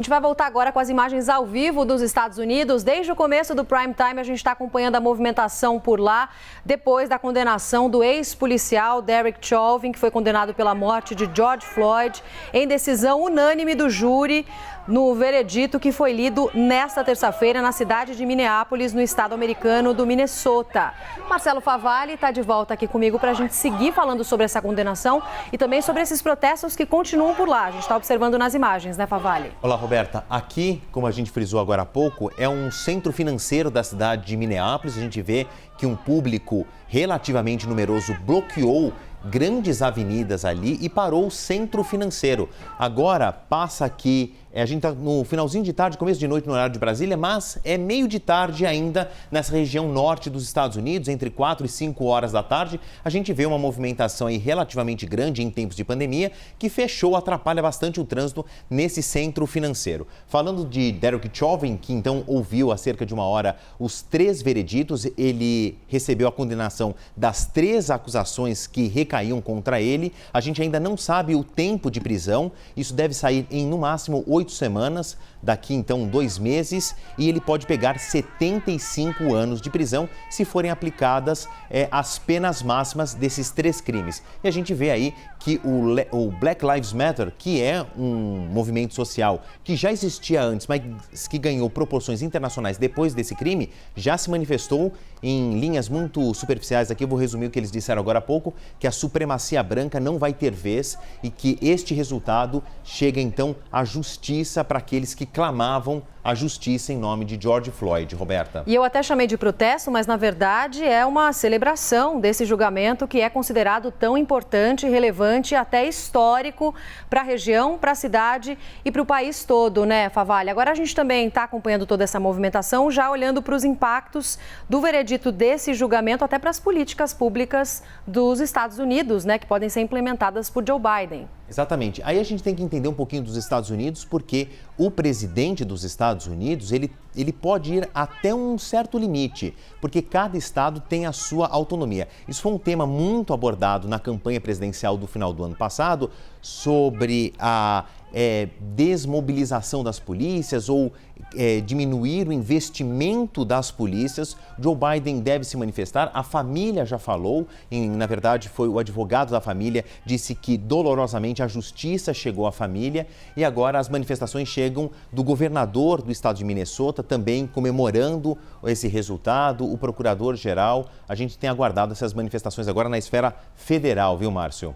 A gente vai voltar agora com as imagens ao vivo dos Estados Unidos. Desde o começo do prime time, a gente está acompanhando a movimentação por lá, depois da condenação do ex-policial Derek Chauvin, que foi condenado pela morte de George Floyd, em decisão unânime do júri no veredito que foi lido nesta terça-feira na cidade de Minneapolis, no estado americano do Minnesota. Marcelo Favalli está de volta aqui comigo para a gente seguir falando sobre essa condenação e também sobre esses protestos que continuam por lá. A gente está observando nas imagens, né, Favalli? Olá, Roberta. Aqui, como a gente frisou agora há pouco, é um centro financeiro da cidade de Minneapolis. A gente vê que um público relativamente numeroso bloqueou grandes avenidas ali e parou o centro financeiro. Agora passa aqui, a gente está no finalzinho de tarde, começo de noite no horário de Brasília, mas é meio de tarde ainda nessa região norte dos Estados Unidos, entre 4 e 5 horas da tarde. A gente vê uma movimentação aí relativamente grande em tempos de pandemia, que fechou, atrapalha bastante o trânsito nesse centro financeiro. Falando de Derek Chauvin, que então ouviu há cerca de uma hora os 3 vereditos, ele recebeu a condenação das 3 acusações que recaíam contra ele. A gente ainda não sabe o tempo de prisão, isso deve sair em no máximo 8 semanas, daqui então 2 meses, e ele pode pegar 75 anos de prisão se forem aplicadas as penas máximas desses 3 crimes. E a gente vê aí que o Black Lives Matter, que é um movimento social que já existia antes, mas que ganhou proporções internacionais depois desse crime, já se manifestou em linhas muito superficiais. Aqui eu vou resumir o que eles disseram agora há pouco, que a supremacia branca não vai ter vez e que este resultado chega então à justiça para aqueles que clamavam a justiça em nome de George Floyd, Roberta. E eu até chamei de protesto, mas na verdade é uma celebração desse julgamento que é considerado tão importante, relevante, até histórico para a região, para a cidade e para o país todo, né, Favalli? Agora a gente também está acompanhando toda essa movimentação, já olhando para os impactos do veredito desse julgamento, até para as políticas públicas dos Estados Unidos, né, que podem ser implementadas por Joe Biden. Exatamente. Aí a gente tem que entender um pouquinho dos Estados Unidos, porque o presidente dos Estados Unidos, ele pode ir até um certo limite, porque cada estado tem a sua autonomia. Isso foi um tema muito abordado na campanha presidencial do final do ano passado, sobre a desmobilização das polícias ou diminuir o investimento das polícias. Joe Biden deve se manifestar, a família já falou, na verdade foi o advogado da família, disse que dolorosamente a justiça chegou à família e agora as manifestações chegam do governador do estado de Minnesota, também comemorando esse resultado, o procurador-geral. A gente tem aguardado essas manifestações agora na esfera federal, viu, Márcio?